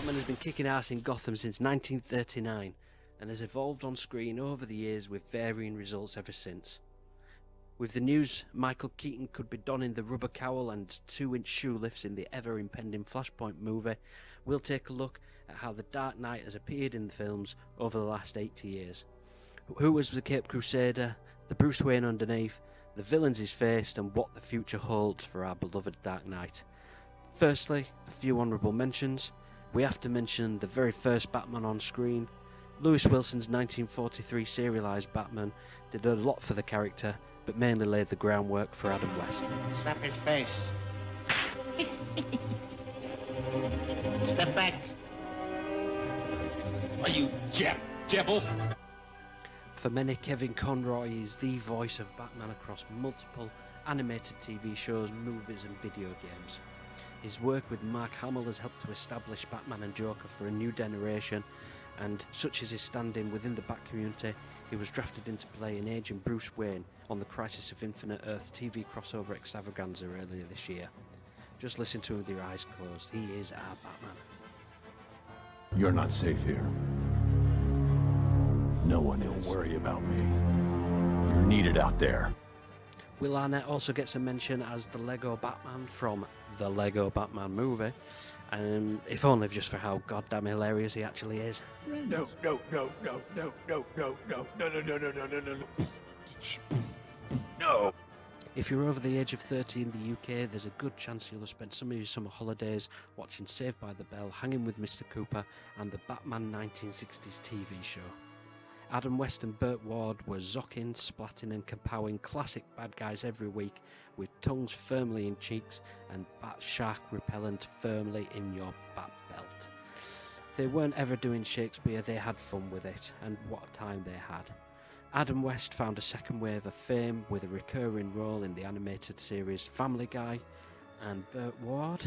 Batman has been kicking ass in Gotham since 1939 and has evolved on screen over the years with varying results ever since. With the news Michael Keaton could be donning the rubber cowl and 2-inch shoe lifts in the ever-impending Flashpoint movie, we'll take a look at how the Dark Knight has appeared in the films over the last 80 years. Who was the Cape Crusader, the Bruce Wayne underneath, the villains he's faced, and what the future holds for our beloved Dark Knight. Firstly, a few honourable mentions. We have to mention the very first Batman on screen. Lewis Wilson's 1943 serialised Batman did a lot for the character, but mainly laid the groundwork for Adam West. Slap his face. Step back. Are you devil? For many, Kevin Conroy is the voice of Batman across multiple animated TV shows, movies and video games. His work with Mark Hamill has helped to establish Batman and Joker for a new generation, and such is his standing within the Bat community, he was drafted into play an aging Bruce Wayne on the Crisis of Infinite Earth TV crossover extravaganza earlier this year. Just listen to him with your eyes closed, he is our Batman. You're not safe here. No one will worry about me. You're needed out there. Will Arnett also gets a mention as the Lego Batman from the Lego Batman movie, if only just for how goddamn hilarious he actually is. No. No. If you're over the age of 30 in the UK, there's a good chance you'll have spent some of your summer holidays watching Saved by the Bell, Hanging with Mr. Cooper, and the Batman 1960s TV show. Adam West and Burt Ward were zocking, splatting and kapowing classic bad guys every week with tongues firmly in cheeks and bat shark repellent firmly in your bat belt. They weren't ever doing Shakespeare, they had fun with it, and what a time they had. Adam West found a second wave of fame with a recurring role in the animated series Family Guy, and Burt Ward...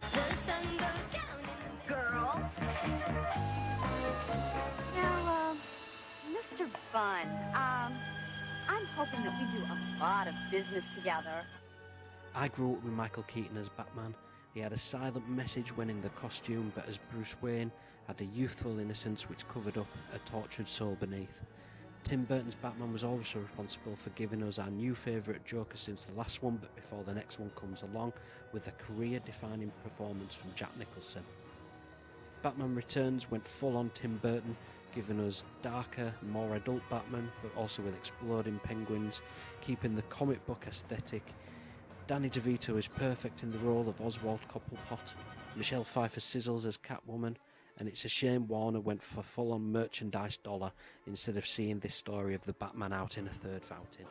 The sun goes down in the girls. Now, Mr. Bunn, I'm hoping that we do a lot of business together. I grew up with Michael Keaton as Batman. He had a silent message when in the costume, but as Bruce Wayne had a youthful innocence which covered up a tortured soul beneath. Tim Burton's Batman was also responsible for giving us our new favourite Joker since the last one, but before the next one comes along, with a career-defining performance from Jack Nicholson. Batman Returns went full on Tim Burton, giving us darker, more adult Batman, but also with exploding penguins, keeping the comic book aesthetic. Danny DeVito is perfect in the role of Oswald Cobblepot, Michelle Pfeiffer sizzles as Catwoman, and it's a shame Warner went for full-on merchandise dollar instead of seeing this story of the Batman out in a third fountain.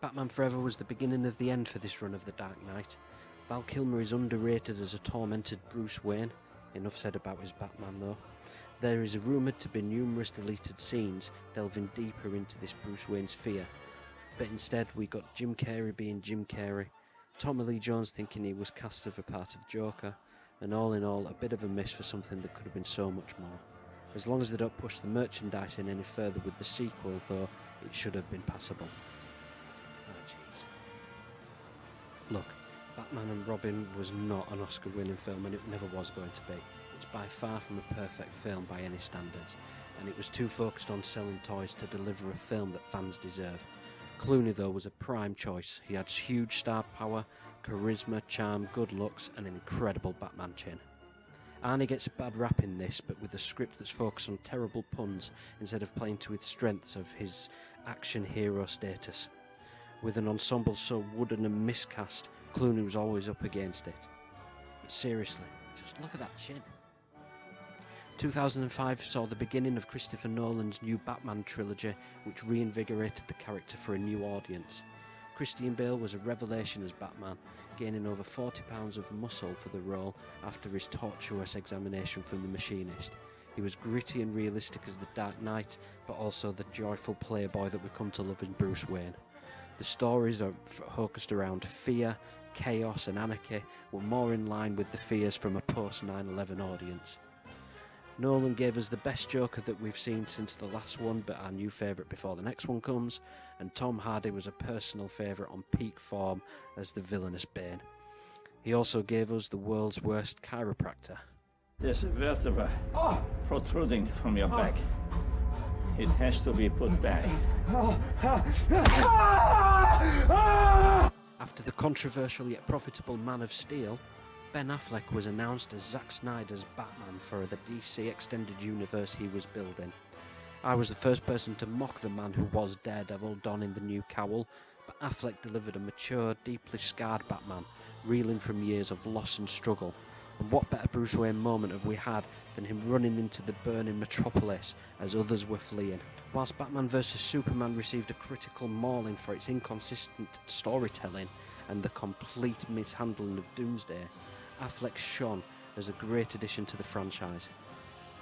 Batman Forever was the beginning of the end for this run of the Dark Knight. Val Kilmer is underrated as a tormented Bruce Wayne. Enough said about his Batman though. There is rumoured to be numerous deleted scenes delving deeper into this Bruce Wayne's fear, but instead we got Jim Carrey being Jim Carrey, Tommy Lee Jones thinking he was cast as a part of Joker, and all in all a bit of a miss for something that could have been so much more. As long as they don't push the merchandise in any further with the sequel though, it should have been passable. Oh jeez. Look, Batman and Robin was not an Oscar-winning film and it never was going to be. It's by far from a perfect film by any standards, and it was too focused on selling toys to deliver a film that fans deserve. Clooney though was a prime choice. He had huge star power, charisma, charm, good looks and an incredible Batman chin. Arnie gets a bad rap in this, but with a script that's focused on terrible puns instead of playing to its strengths of his action hero status. With an ensemble so wooden and miscast, Clooney was always up against it. But seriously, just look at that chin. 2005 saw the beginning of Christopher Nolan's new Batman trilogy, which reinvigorated the character for a new audience. Christian Bale was a revelation as Batman, gaining over 40 pounds of muscle for the role after his tortuous examination from the machinist. He was gritty and realistic as the Dark Knight, but also the joyful playboy that we come to love in Bruce Wayne. The stories are focused around fear, chaos and anarchy, were more in line with the fears from a post-9/11 audience. Nolan gave us the best Joker that we've seen since the last one, but our new favourite before the next one comes, and Tom Hardy was a personal favourite on peak form as the villainous Bane. He also gave us the world's worst chiropractor. There's a vertebra protruding from your back. It has to be put back. After the controversial yet profitable Man of Steel, Ben Affleck was announced as Zack Snyder's Batman for the DC Extended Universe he was building. I was the first person to mock the man who was Daredevil donning the new cowl, but Affleck delivered a mature, deeply scarred Batman, reeling from years of loss and struggle. And what better Bruce Wayne moment have we had than him running into the burning metropolis as others were fleeing? Whilst Batman vs Superman received a critical mauling for its inconsistent storytelling and the complete mishandling of Doomsday, Affleck shone as a great addition to the franchise.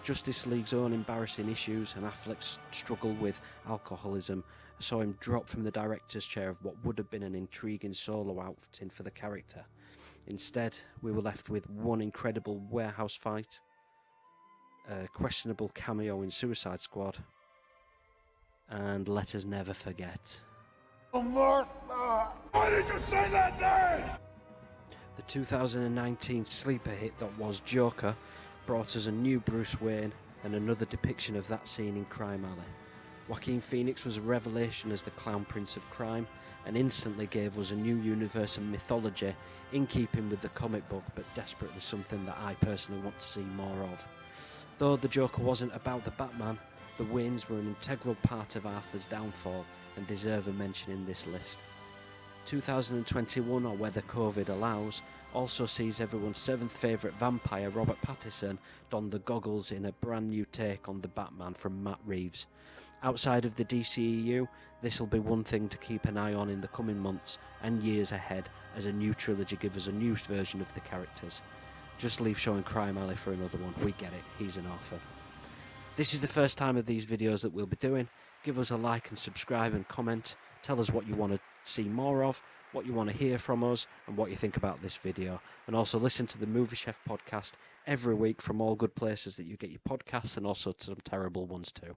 Justice League's own embarrassing issues and Affleck's struggle with alcoholism saw him drop from the director's chair of what would have been an intriguing solo outing for the character. Instead, we were left with one incredible warehouse fight, a questionable cameo in Suicide Squad, and let us never forget. Martha! Why did you say that name? The 2019 sleeper hit that was Joker brought us a new Bruce Wayne and another depiction of that scene in Crime Alley. Joaquin Phoenix was a revelation as the Clown Prince of Crime and instantly gave us a new universe and mythology in keeping with the comic book, but desperately something that I personally want to see more of. Though the Joker wasn't about the Batman, the Waynes were an integral part of Arthur's downfall and deserve a mention in this list. 2021, or whether COVID allows, also sees everyone's seventh favourite vampire, Robert Pattinson, don the goggles in a brand new take on the Batman from Matt Reeves. Outside of the DCEU, this will be one thing to keep an eye on in the coming months and years ahead, as a new trilogy gives us a new version of the characters. Just leave showing Crime Alley for another one, we get it, he's an author. This is the first time of these videos that we'll be doing. Give us a like and subscribe and comment. Tell us what you want to see more of, what you want to hear from us, and what you think about this video. And also listen to the Movie Chef podcast every week from all good places that you get your podcasts, and also some terrible ones too.